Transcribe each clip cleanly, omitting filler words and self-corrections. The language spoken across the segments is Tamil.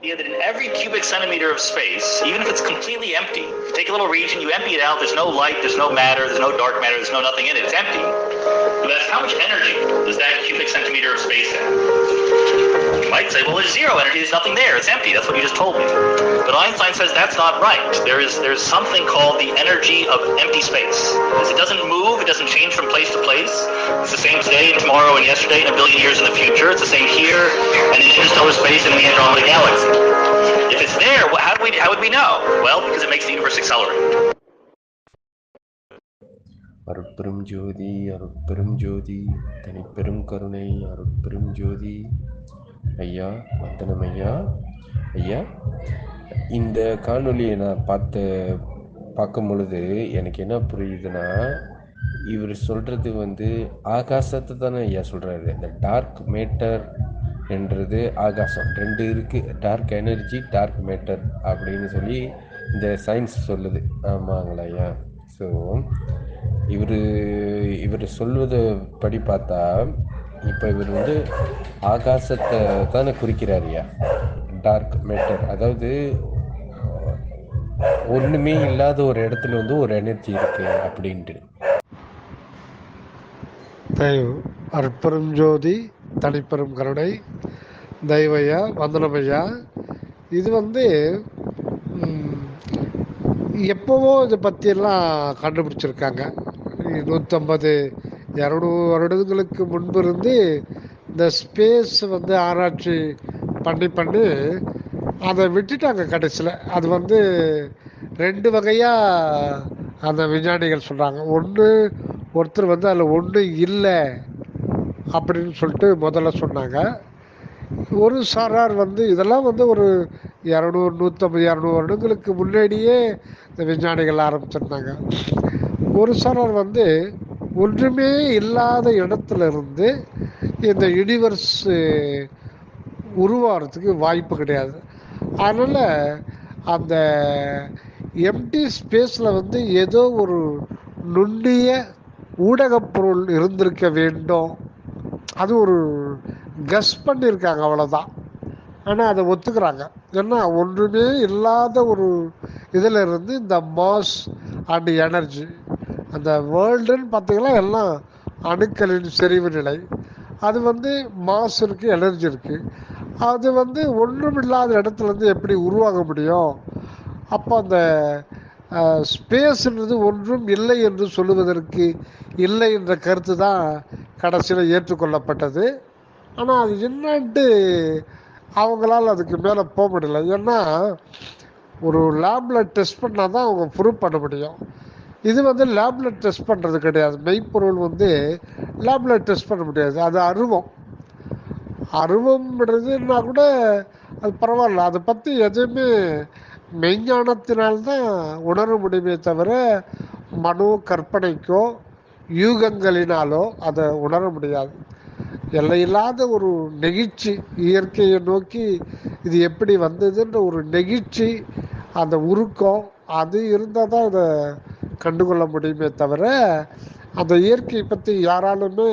Yeah, that in every cubic centimeter of space, even if it's completely empty, take a little region, you empty it out, there's no light, there's no matter, there's no dark matter, there's no nothing in it, it's empty. But that's how much energy does that cubic centimeter of space have? You might say, well, there's zero energy, there's nothing there, it's empty, that's what you just told me. But Einstein says that's not right. There's something called the energy of empty space. It doesn't move, it doesn't change from place to place. It's the same today and tomorrow and yesterday and a billion years in the future. It's the same here and in interstellar space and in the Andromeda Galaxy. If it's there, how would we know? Well, because it makes the universe accelerate. அருட்பெரும் ஜோதி அருட்பெரும் ஜோதி தனிப்பெரும் கருணை அருட்பெரும் ஜோதி. ஐயா வந்தனம் ஐயா. ஐயா, இந்த காணொலியை நான் பார்க்கும் பொழுது எனக்கு என்ன புரியுதுன்னா, இவர் சொல்கிறது ஆகாசத்தை தானே ஐயா சொல்கிறாரு. இந்த டார்க் மேட்டர் என்றது ஆகாசம் ரெண்டு இருக்குது, டார்க் எனர்ஜி டார்க் மேட்டர் அப்படின்னு சொல்லி இந்த சயின்ஸ் சொல்லுது. ஆமாங்களா ஐயா? ஸோ இவர் சொல்வது படி பார்த்தா இப்போ இவர் ஆகாசத்தை தானே குறிக்கிறார் ஐயா, டார்க் மேட்டர். அதாவது ஒன்றுமே இல்லாத ஒரு இடத்துல ஒரு எனர்ஜி இருக்கு அப்படின்ட்டு. அற்பெரும் ஜோதி தனிப்பெரும் கருணை தெய்வையா வந்தனமையா. இது எப்போவோ இதை பற்றியெல்லாம் கண்டுபிடிச்சிருக்காங்க. 150-200 வருடங்களுக்கு முன்பு இருந்து இந்த ஸ்பேஸ் ஆராய்ச்சி பண்ணி அதை விட்டுட்டாங்க. கடைசியில் அது 2 வகையாக அந்த விஞ்ஞானிகள் சொல்கிறாங்க. ஒருத்தர் அதில் ஒன்றும் இல்லை அப்படின்னு சொல்லிட்டு முதல்ல சொன்னாங்க. ஒரு சாரார் இதெல்லாம் ஒரு 150-200 வருடங்களுக்கு முன்னாடியே இந்த விஞ்ஞானிகள் ஆரம்பிச்சிருந்தாங்க. ஒரு சாரார் ஒன்றுமே இல்லாத இடத்துல இருந்து இந்த யூனிவர்ஸ் உருவாகிறதுக்கு வாய்ப்பு கிடையாது. அதனால் அந்த எம்டி ஸ்பேஸில் ஏதோ ஒரு நுண்ணிய ஊடகப் பொருள் இருந்திருக்க வேண்டும். அது ஒரு கஸ் பண்ணியிருக்காங்க, அவ்வளோதான். ஆனால் அதை ஒத்துக்கிறாங்க. ஏன்னா ஒன்றுமே இல்லாத ஒரு இதில் இருந்து இந்த மாஸ் அண்ட் எனர்ஜி, அந்த வேர்ல்டுன்னு பார்த்தீங்கன்னா எல்லாம் அணுக்களின் செறிவு நிலை. அது மாஸ் இருக்குது, எனர்ஜி இருக்குது. அது ஒன்றும் இல்லாத இடத்துலேருந்து எப்படி உருவாக முடியும்? அப்போ அந்த ஸ்பேஸ்ன்றது ஒன்றும் இல்லை என்று சொல்லுவதற்கு இல்லை என்ற கருத்து தான் கடைசியில் ஏற்றுக்கொள்ளப்பட்டது. ஆனால் அது என்னன்ட்டு அவங்களால் அதுக்கு மேலே போக முடியல. ஏன்னா ஒரு லேபில் டெஸ்ட் பண்ணால் தான் அவங்க ப்ரூவ் பண்ண முடியும். இது லேபில் டெஸ்ட் பண்ணுறது கிடையாது. மெய்ப்பொருள் லேபில் டெஸ்ட் பண்ண முடியாது. அது அருவம்ன்றதுன்னா கூட அது பரவாயில்ல. அதை பற்றி எதுவுமே மெய்ஞானத்தினால்தான் உணர முடியுமே தவிர மனோ கற்பனைக்கோ யூகங்களினாலோ அதை உணர முடியாது. எல்லையில்லாத ஒரு நெகிழ்ச்சி, இயற்கையை நோக்கி இது எப்படி வந்ததுன்ற ஒரு நெகிழ்ச்சி, அந்த உருக்கம், அது இருந்தால் தான் இதை கண்டுகொள்ள முடியுமே தவிர அந்த இயற்கையை பற்றி யாராலுமே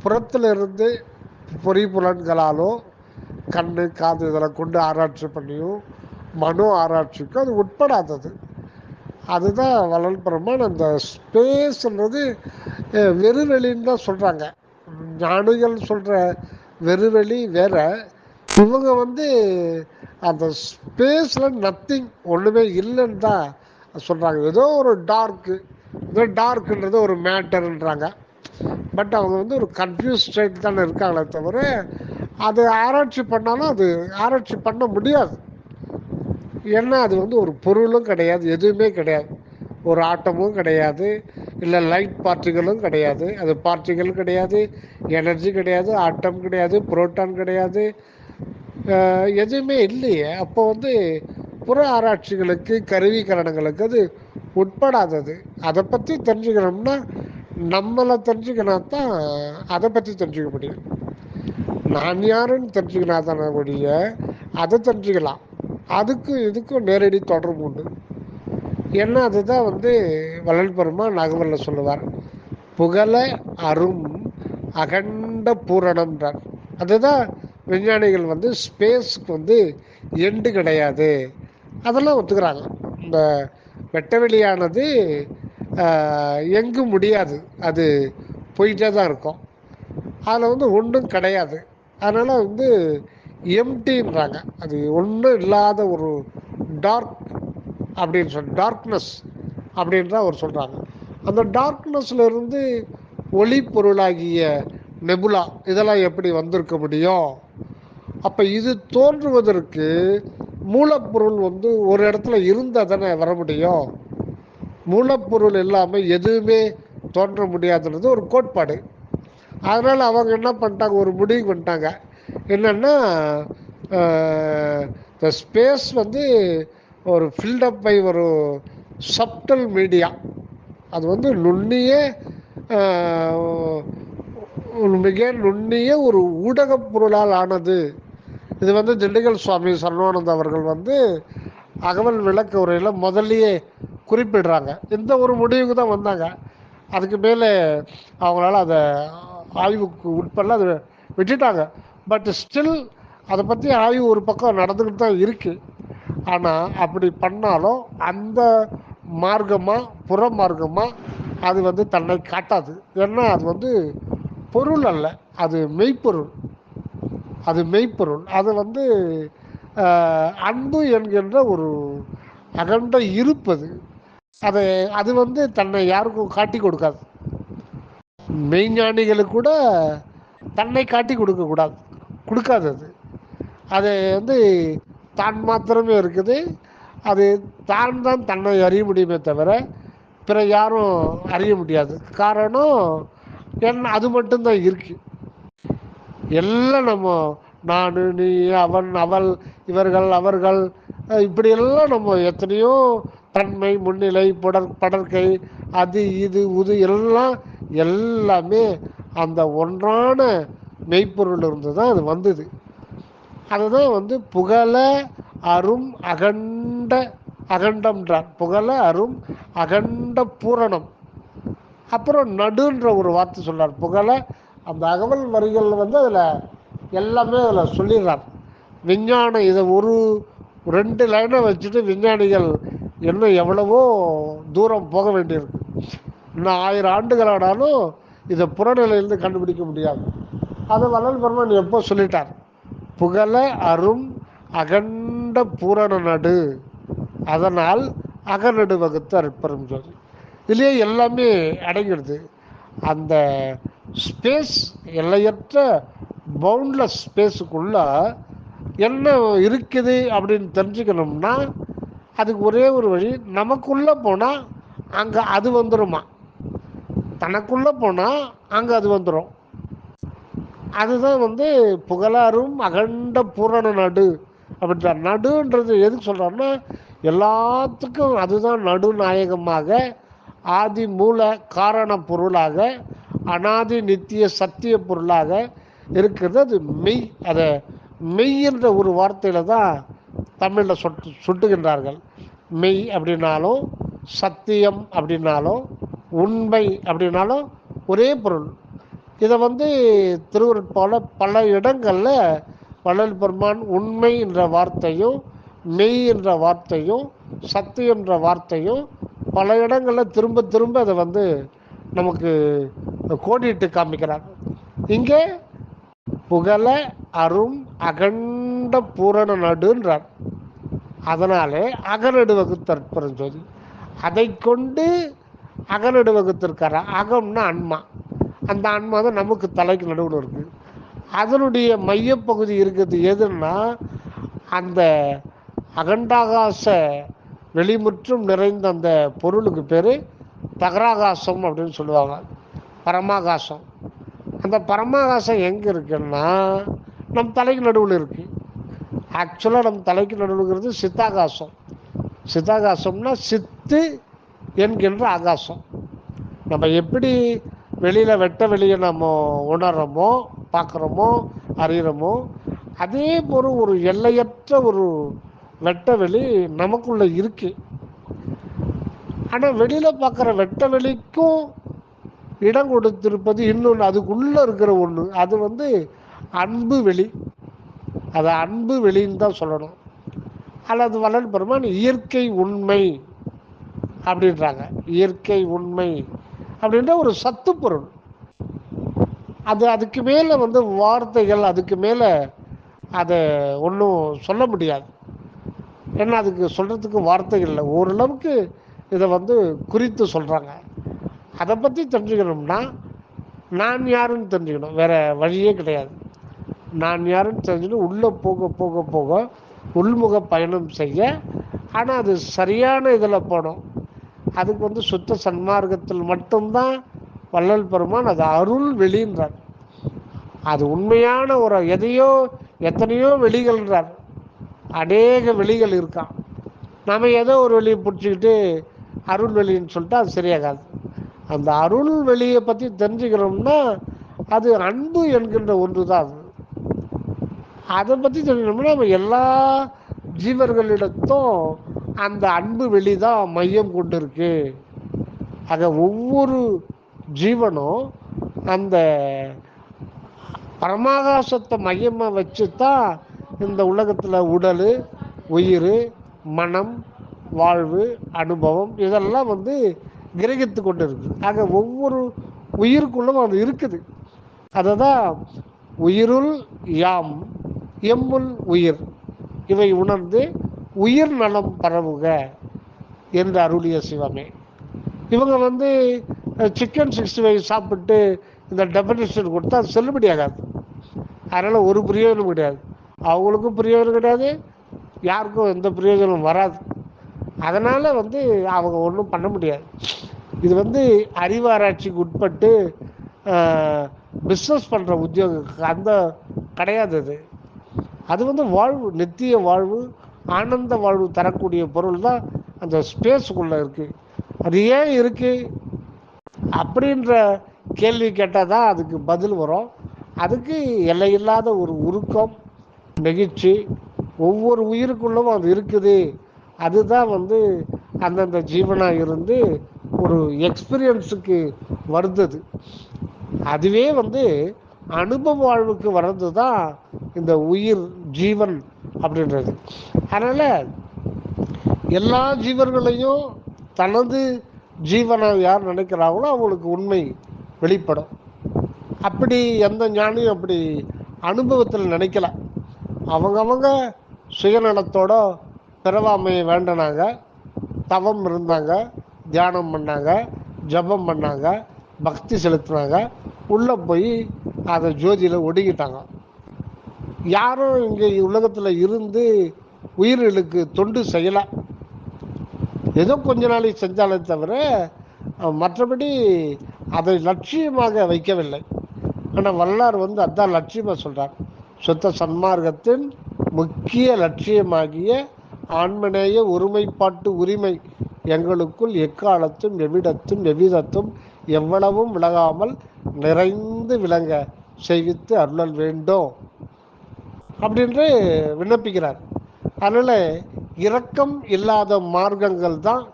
புறத்தில் இருந்து பொறிப்புலன்களாலோ கண்ணு காது இதெல்லாம் கொண்டு ஆராய்ச்சி பண்ணியும் மனோ ஆராய்ச்சிக்கும் அது உட்படாதது. அதுதான் வள்ளல் பெருமான் அந்த ஸ்பேஸ்ன்றது வெறுவெளின்னு தான் சொல்கிறாங்க. ஞானிகள் சொல்கிற வெறுவெளி வேற. இவங்க அந்த ஸ்பேஸில் நத்திங், ஒன்றுமே இல்லைன்னு தான் சொல்கிறாங்க. ஏதோ ஒரு டார்க்குன்றது ஒரு மேட்டர்ன்றாங்க. பட் அவங்க ஒரு கன்ஃபியூஸ் ஸ்டேட் தானே இருக்காங்களே தவிர அது ஆராய்ச்சி பண்ணாலும் அது ஆராய்ச்சி பண்ண முடியாது. ஏன்னா அது ஒரு பொருளும் கிடையாது, எதுவுமே கிடையாது. ஒரு ஆட்டமும் கிடையாது, இல்லை லைட் பார்ட்டிகளும் கிடையாது. அது பார்ட்டிகள் கிடையாது, எனர்ஜி கிடையாது, ஆட்டம் கிடையாது, புரோட்டான் கிடையாது, எதுவுமே இல்லையே. அப்போ புற ஆராய்ச்சிகளுக்கு கருவிகரணங்களுக்கு அது உட்படாதது. அதை பற்றி தெரிஞ்சுக்கணும்னா நம்மளை தெரிஞ்சுக்கினா தான் அதை பற்றி தெரிஞ்சுக்க முடியும். நான் யாருன்னு தெரிஞ்சுக்கினா தானே ஒழிய அதை தெரிஞ்சுக்கலாம். அதுக்கும் இதுக்கும் நேரடி தொடர்பு உண்டு. ஏன்னா அதுதான் வள்ளல் பெருமான் நாகவல்ல சொல்லுவார், புகழ அரும் அகண்ட பூரணம்ன்றார். அதுதான் விஞ்ஞானிகள் வந்து ஸ்பேஸுக்கு வந்து எண்டு கிடையாது, அதெல்லாம் ஒத்துக்கிறாங்க. இந்த வெட்டவெளியானது எங்கும் முடியாது, அது போயிட்டே தான் இருக்கும், அதில் வந்து ஒன்றும் கிடையாது. அதனால் வந்து எம்டின்றாங்க, அது ஒன்றும் இல்லாத ஒரு டார்க் அப்படின்னு டார்க்னஸ் அப்படின்ற அவர் சொல்கிறாங்க. அந்த டார்க்னஸ்ல இருந்து ஒளி பொருளாகிய நெபுலா இதெல்லாம் எப்படி வந்திருக்க முடியும்? அப்போ இது தோன்றுவதற்கு மூலப்பொருள் வந்து ஒரு இடத்துல இருந்தால் தானே வர முடியும். மூலப்பொருள் இல்லாமல் எதுவுமே தோன்ற முடியாதுன்றது ஒரு கோட்பாடு. அதனால் அவங்க என்ன பண்ணிட்டாங்க, ஒரு முடிவுக்கு வந்துட்டாங்க. என்னென்னா இந்த ஸ்பேஸ் வந்து ஒரு ஃபில்டப் பை ஒரு சப்டல் மீடியா, அது வந்து நுண்ணிய மிக நுண்ணிய ஒரு ஊடகப் பொருளால் ஆனது. இது வந்து திண்டுக்கல் சுவாமி சர்வானந்த அவர்கள் வந்து அகவல் விளக்க உரையில் முதல்லையே குறிப்பிடுறாங்க. இந்த ஒரு முடிவுக்கு தான் வந்தாங்க. அதுக்கு மேலே அவங்களால அதை ஆய்வுக்கு உட்படல, அதை விட்டுட்டாங்க. பட் ஸ்டில் அதை பற்றி ஆய்வு ஒரு பக்கம் நடந்துக்கிட்டு தான் இருக்குது. ஆனால் அப்படி பண்ணாலும் அந்த மார்க்கமாக புற மார்க்கமாக அது வந்து தன்னை காட்டாது. ஏன்னா அது வந்து பொருள் அல்ல, அது மெய்ப்பொருள். அது மெய்ப்பொருள். அது வந்து அன்பு என்கின்ற ஒரு அகண்ட இருப்பது. அது வந்து தன்னை யாருக்கும் காட்டி கொடுக்காது. மெய்ஞானிகளுக்கு கூட தன்னை காட்டி கொடுக்காது. அது வந்து தான் மாத்திரமே இருக்குது. அது தான் தன்னை அறிய முடியுமே தவிர பிற யாரும் அறிய முடியாது. காரணம் என்ன, அது மட்டும்தான் இருக்கு. எல்லாம் நம்ம நான், நீ, அவன், அவள், இவர்கள், அவர்கள், இப்படியெல்லாம் நம்ம எத்தனையோ தன்மை, முன்னிலை, படற்கை, அது இது உது எல்லாமே அந்த ஒன்றான மெய்ப்பொருள் இருந்து தான் அது வந்தது. அதுதான் வந்து புகழ அரும் அகண்டம்ன்றார். புகழ அரும் அகண்ட பூரணம். அப்புறம் நடுன்ற ஒரு வார்த்தை சொல்றார். புகழ அந்த அகவல் வரிகள் வந்து அதில் எல்லாமே அதில் சொல்லிடுறார். விஞ்ஞானம் இதை ஒரு 2 லைனை வச்சுட்டு விஞ்ஞானிகள் இன்னும் எவ்வளவோ தூரம் போக வேண்டியிருக்கு. இன்னும் 1000 ஆண்டுகள் ஆனாலும் இதை புறநிலையிலிருந்து கண்டுபிடிக்க முடியாது. அதை வள்ளல் பெருமான் எப்போ சொல்லிட்டார், புகழ அரும் அகண்ட பூரண நடு, அதனால் அகநடு வகுத்து அற்பெரும் ஜோதி. இதுலேயே எல்லாமே அடங்கிடுது. அந்த ஸ்பேஸ், எல்லையற்ற பவுண்ட்லெஸ் ஸ்பேஸுக்குள்ள என்ன இருக்குது அப்படின்னு தெரிஞ்சுக்கணும்னா அதுக்கு ஒரே ஒரு வழி, நமக்குள்ளே போனால் அங்கே அது வந்துடுமா, தனக்குள்ளே போனால் அங்கே அது வந்துடும். அதுதான் வந்து புகழாரும் அகண்ட பூரண நடு அப்படின்றார். நடுன்றது எதுக்கு சொல்கிறாருன்னா எல்லாத்துக்கும் அதுதான் நடுநாயகமாக, ஆதி மூல காரண பொருளாக, அனாதி நித்திய சத்திய பொருளாக இருக்கிறது. அது மெய். அதை மெய் என்ற ஒரு வார்த்தையில் தான் தமிழில் சுட்டுகின்றார்கள். மெய் அப்படின்னாலும் சத்தியம் அப்படின்னாலும் உண்மை அப்படின்னாலும் ஒரே பொருள். இதை வந்து திருவருட்பால பல இடங்களில் வள்ளல் பெருமான் உண்மை என்ற வார்த்தையும் மெய் என்ற வார்த்தையும் சத்தியம் என்ற வார்த்தையும் பல இடங்களில் திரும்ப திரும்ப அதை வந்து நமக்கு கோடிட்டு காமிக்கிறாங்க. இங்கே புகழ அரும் அகண்ட பூரண நடுன்றார். அதனாலே அகநடு வகுத்து அற்பெரும் ஜோதி. அதை கொண்டு அகநடு வகுத்திருக்கார. அகம்னா ஆன்மா. அந்த ஆன்மா தான் நமக்கு தலைக்கு நடுவில் இருக்குது. அதனுடைய மையப்பகுதி இருக்குது எதுன்னா அந்த அகண்டாகாச வெளிமுற்றும் நிறைந்த அந்த பொருளுக்கு பேர் தகராகாசம் அப்படின்னு சொல்லுவாங்க, பரமாகாசம். அந்த பரமாகாசம் எங்கே இருக்குன்னா நம் தலைக்கு நடுவில் இருக்குது. ஆக்சுவலாக நம் தலைக்கு நடுவுங்கிறது சித்தாகாசம். சித்தாகாசம்னா சித்து என்கின்ற ஆகாசம். நம்ம எப்படி வெளியில் வெட்ட வெளியே நம்ம உணர்றோமோ, பார்க்குறோமோ, அறிகிறோமோ, அதே போல் ஒரு எல்லையற்ற ஒரு வெட்ட வெளி நமக்குள்ளே இருக்கு. ஆனால் வெளியில் பார்க்குற வெட்ட வெளிக்கும் இடம் கொடுத்திருப்பது இன்னொன்று, அதுக்குள்ளே இருக்கிற ஒன்று. அது வந்து அன்பு வெளி. அதை அன்பு வெளின்னு தான் சொல்லணும். அல்லது வள்ளல் பெருமான் இயற்கை உண்மை அப்படின்றாங்க. இயற்கை உண்மை அப்படின்ற ஒரு சத்து பொருள். அதுக்கு மேலே வார்த்தைகள் அதுக்கு மேலே அதை ஒன்றும் சொல்ல முடியாது. ஏன்னா அதுக்கு சொல்கிறதுக்கு வார்த்தைகள் இல்லை. ஓரளவுக்கு இதை குறித்து சொல்கிறாங்க. அதை பற்றி தெரிஞ்சுக்கணும்னா நான் யாருன்னு தெரிஞ்சுக்கணும், வேறு வழியே கிடையாது. நான் யாருன்னு தெரிஞ்சுக்கணும், உள்ளே போக போக போக உள்முக பயணம் செய்ய. ஆனால் அது சரியான இதில் போகணும். அதுக்கு சுத்த சன்மார்க்கத்தில் மட்டும்தான் வள்ளல் பெருமான் அது அருள் வெளின்றார். அது உண்மையான ஒரு எத்தனையோ வெளிகள்ன்றார். அநேக வெளிகள் இருக்கான். நம்ம ஏதோ ஒரு வெளியை பிடிச்சிக்கிட்டு அருள் வெளின்னு சொல்லிட்டு அது சரியாகாது. அந்த அருள் வெளியை பற்றி தெரிஞ்சுக்கிறோம்னா அது அன்பு என்கின்ற ஒன்று தான். அதை பற்றி தெரிஞ்சுக்கணும்னா நம்ம எல்லா ஜீவர்களிடத்தும் அந்த அன்பு வெளி தான் மையம் கொண்டு இருக்கு. ஆக ஒவ்வொரு ஜீவனும் அந்த பரமாகாசத்தை மையமாக வச்சு தான் இந்த உலகத்தில் உடல், உயிர், மனம், வாழ்வு, அனுபவம் இதெல்லாம் கிரகித்து கொண்டு இருக்குது. ஆக ஒவ்வொரு உயிருக்குள்ளும் அது இருக்குது. அதை தான் உயிருள் யாம் எம்முள் உயிர் இவை உணர்ந்து உயிர் நலம் பரவுக என்று அருளிய சிவமே. இவங்க சிக்கன் 65 சாப்பிட்டு இந்த டெஃபினிஷன் கொடுத்தா அது செல்லுபடியாகாது. அதனால் ஒரு பிரயோஜனம் கிடையாது. அவங்களுக்கும் பிரயோஜனம் கிடையாது, யாருக்கும் எந்த பிரயோஜனம் வராது. அதனால் அவங்க ஒன்றும் பண்ண முடியாது. இது அறிவாராய்ச்சிக்கு உட்பட்டு பிஸ்னஸ் பண்ணுற உத்தியோகம் அந்த கிடையாது. அது வாழ்வு, நித்திய வாழ்வு, ஆனந்த வாழ்வு தரக்கூடிய பொருள் தான் அந்த ஸ்பேஸுக்குள்ளே இருக்குது. அது ஏன் இருக்குது அப்படின்ற கேள்வி கேட்டால் தான் அதுக்கு பதில் வரும். அதுக்கு எல்லையில்லாத ஒரு உருக்கம், நெகிழ்ச்சி ஒவ்வொரு உயிருக்குள்ளும் அது இருக்குது. அதுதான் அந்தந்த ஜீவனாக இருந்து ஒரு எக்ஸ்பீரியன்ஸுக்கு வருது. அதுவே அனுபவ வாழ்வுக்கு வர்றது தான் இந்த உயிர் ஜீவன் அப்படின்றது. அதனால் எல்லா ஜீவர்களையும் தனது ஜீவனாக யார் நினைக்கிறாங்களோ அவங்களுக்கு உண்மை வெளிப்படும். அப்படி எந்த ஞானியும் அப்படி அனுபவத்தில் நினைக்கல. அவங்கவங்க சுயநலத்தோட பிறவாமையை வேண்டனாங்க, தவம் இருந்தாங்க, தியானம் பண்ணாங்க, ஜபம் பண்ணாங்க, பக்தி செலுத்தினாங்க, உள்ளே போய் அதை ஜோதியில் ஒடுங்கிட்டாங்க. யாரும் இங்கே உலகத்தில் இருந்து உயிர்களுக்கு தொண்டு செய்யலை. ஏதோ கொஞ்ச நாளைக்கு செஞ்சாலே தவிர மற்றபடி அதை லட்சியமாக வைக்கவில்லை. ஆனால் வல்லார் அதான் லட்சியமாக சொல்கிறார். சுத்த சன்மார்க்கத்தின் முக்கிய லட்சியமாகிய ஆன்மநேய ஒருமைப்பாட்டு உரிமை எங்களுக்குள் எக்காலத்தும் எவ்விடத்தும் எவ்விதத்தும் எவ்வளவும் விலகாமல் நிறைந்து விளங்க செய்வித்து அருளல் வேண்டும் அப்படின்று விண்ணப்பிக்கிறார். அதனால் இரக்கம் இல்லாத மார்க்கங்கள் தான்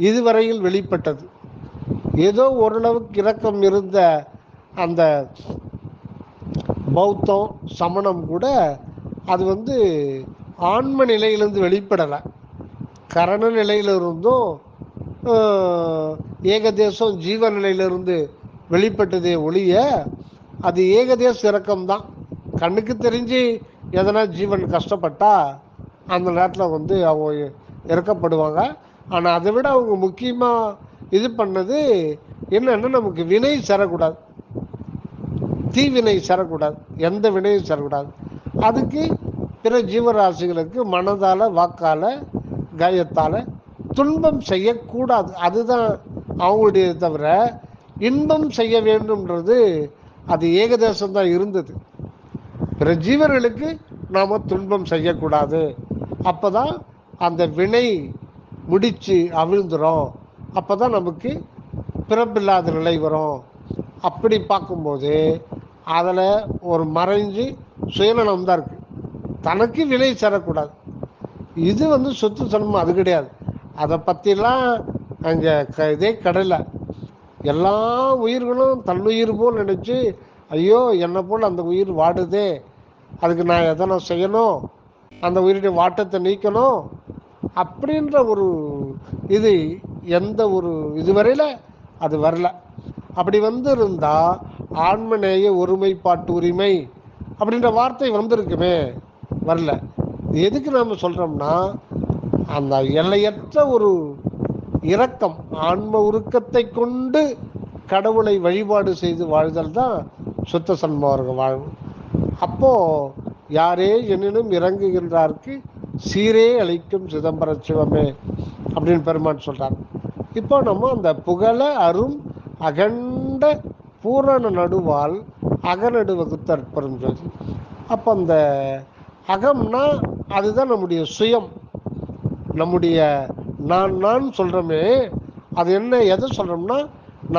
இதுவரையில் வெளிப்பட்டது. ஏதோ ஓரளவுக்கு இரக்கம் இருந்த அந்த பௌத்தம், சமணம் கூட அது ஆன்ம நிலையிலிருந்து வெளிப்படலை. கரண நிலையிலிருந்தும் ஏகதேசம் ஜீவ நிலையிலிருந்து வெளிப்பட்டதே ஒழிய அது ஏகதேச இரக்கம்தான். கண்ணுக்கு தெரிஞ்சு எதனா ஜீவன் கஷ்டப்பட்டா அந்த நேரத்தில் அவங்க இறக்கப்படுவாங்க. ஆனால் அதை விட அவங்க முக்கியமாக இது பண்ணது என்னன்னா, நமக்கு வினை சேரக்கூடாது, தீவினை சேரக்கூடாது, எந்த வினையும் சேரக்கூடாது. அதுக்கு பிற ஜீவராசிகளுக்கு மனதால், வாக்கால், காயத்தால் துன்பம் செய்யக்கூடாது. அதுதான் அவங்களுடைய தவிர இன்பம் செய்ய வேண்டும்ன்றது அது ஏகதேசம்தான் இருந்தது. பிற ஜீவர்களுக்கு நாம் துன்பம் செய்யக்கூடாது. அப்போ தான் அந்த வினை முடித்து அவிழ்ந்துடும். அப்போ தான் நமக்கு பிறப்பில்லாத நிலை வரும். அப்படி பார்க்கும்போது அதில் ஒரு மறைஞ்சு சுயநலம் தான் இருக்குது. தனக்கு வினை சேரக்கூடாது. இது சொத்து சன்மம் அது கிடையாது. அதை பற்றிலாம் அங்கே இதே கடலை. எல்லா உயிர்களும் தன்னுயிர் போல் நினச்சி ஐயோ என்னை போல் அந்த உயிர் வாடுதே அதுக்கு நான் எதனா செய்யணும், அந்த உயிருடைய வாட்டத்தை நீக்கணும் அப்படின்ற ஒரு இது எந்த ஒரு இதுவரையில் அது வரல. அப்படி வந்திருந்தா ஆன்மநேய ஒருமைப்பாட்டு உரிமை அப்படின்ற வார்த்தை வந்திருக்குமே, வரல. எதுக்கு நாம் சொல்கிறோம்னா, அந்த எல்லையற்ற ஒரு இரக்கம், ஆன்ம உருக்கத்தை கொண்டு கடவுளை வழிபாடு செய்து வாழ்தல் தான் சுத்த சன்மார்க்க வாழ்வு. அப்போ யாரே எனினும் இறங்குகின்றார்க்கு சீரே அளிக்கும் சிதம்பர சிவமே அப்படின்னு பெருமான் சொல்றார். இப்போ நம்ம அந்த புகழ அரும் அகண்ட பூரண நடுவால் அகநடு வகுத்து அற்பரும் ஜோதி. அப்போ அந்த அகம்னா அதுதான் நம்முடைய சுயம், நம்முடைய நான் சொல்கிறோமே, அது என்ன, எதை சொல்கிறோம்னா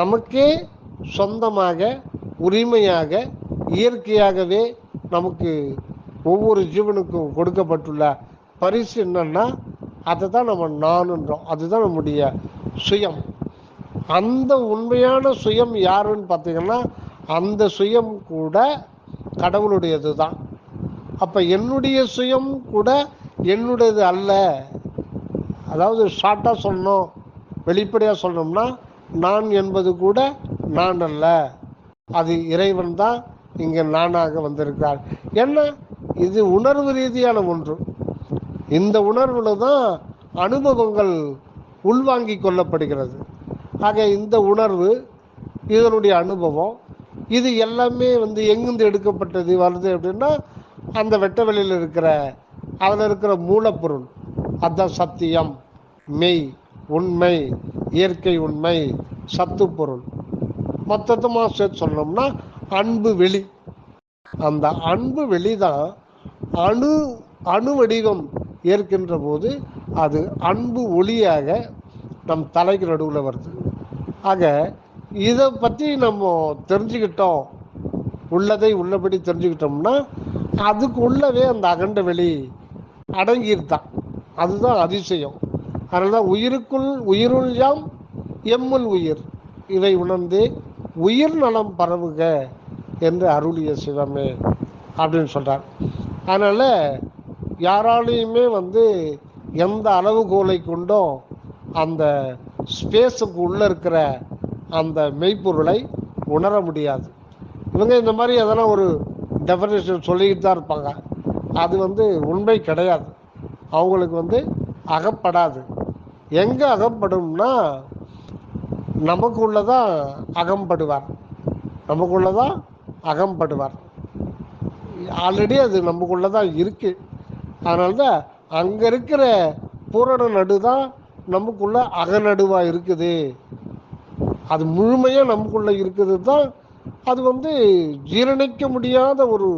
நமக்கே சொந்தமாக உரிமையாக இயற்கையாகவே நமக்கு ஒவ்வொரு ஜீவனுக்கும் கொடுக்கப்பட்டுள்ள பரிசு என்னன்னா அதை தான் நம்ம நான்ன்றோம். அதுதான் நம்முடைய சுயம். அந்த உண்மையான சுயம் யாருன்னு பார்த்தீங்கன்னா அந்த சுயம் கூட கடவுளுடையது தான். அப்போ என்னுடைய சுயம் கூட என்னுடையது அல்ல. அதாவது ஷார்ட்டாக சொல்லணும், வெளிப்படையாக சொல்லணும்னா, நான் என்பது கூட நான் அல்ல, அது இறைவன் தான் இங்கே நானாக வந்திருக்கார். என்ன, இது உணர்வு ரீதியான ஒன்று. இந்த உணர்வுல தான் அனுபவங்கள் உள்வாங்கி கொள்ளப்படுகிறது. ஆக இந்த உணர்வு, இதனுடைய அனுபவம், இது எல்லாமே எங்கிருந்து எடுக்கப்பட்டது வருது அப்படின்னா அந்த வெட்ட வெளியில் இருக்கிற அதில் இருக்கிற மூலப்பொருள், அதுதான் சத்தியம், மெய், உண்மை, இயற்கை உண்மை, சத்து பொருள். மொத்தமாக சேர்த்து சொன்னோம்னா அன்பு வெளி. அந்த அன்பு வெளிதான் அணு வடிவம் ஏற்கின்ற போது அது அன்பு ஒளியாக நம் தலைக்கு நடுவில் வருது. ஆக இதை பற்றி நம்ம தெரிஞ்சுக்கிட்டோம், உள்ளதை உள்ளபடி தெரிஞ்சுக்கிட்டோம்னா அதுக்கு உள்ளவே அந்த அகண்ட வெளி அடங்கியிருந்தான். அதுதான் அதிசயம். அதனால தான் உயிருக்குள் உயிருள் யாம் எம்முள் உயிர் இவை உணர்ந்து உயிர் நலம் பரவுக என்று அருளிய சிவமே அப்படின்னு சொல்கிறார். அதனால் யாராலையுமே எந்த அளவுகோலை கொண்டோ அந்த ஸ்பேஸுக்கு உள்ளே இருக்கிற அந்த மெய்ப்பொருளை உணர முடியாது. இவங்க இந்த மாதிரி எதனா ஒரு டெஃபினேஷன் சொல்லிக்கிட்டு தான் இருப்பாங்க. அது உண்மை கிடையாது. அவங்களுக்கு அகப்படாது. எங்கே அகப்படும்னா நமக்குள்ளதான் அகம்படுவார், நமக்குள்ளதான் அகம்படுவார். ஆல்ரெடி அது நமக்குள்ளதான் இருக்கு. அதனால்தான் அங்கே இருக்கிற பூரண நடு தான் நமக்குள்ள அகநடுவாக இருக்குது. அது முழுமையாக நமக்குள்ள இருக்குது தான். அது ஜீரணிக்க முடியாத ஒரு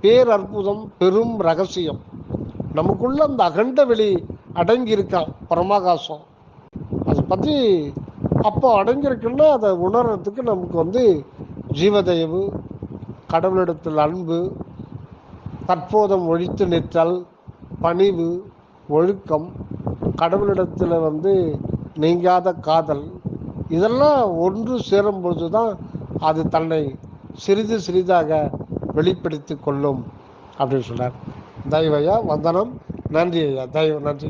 பேரற்புதம், பெரும் ரகசியம். நமக்குள்ள அந்த அகண்ட வெளி அடங்கி இருக்கான், பரமாகாசம். அதை பற்றி அப்போ அடங்கியிருக்குன்னா அதை உணர்றதுக்கு நமக்கு ஜீவதயவு, கடவுளிடத்தில் அன்பு, தற்போதம் ஒழித்து நிற்றல், பணிவு, ஒழுக்கம், கடவுளிடத்தில் நீங்காத காதல், இதெல்லாம் ஒன்று சேரும் பொழுது தான் அது தன்னை சிறிது சிறிதாக வெளிப்படுத்தி கொள்ளும் அப்படின்னு சொன்னார். தயவு ஐயா, வந்தனம். நன்றி ஐயா, தயவு, நன்றி.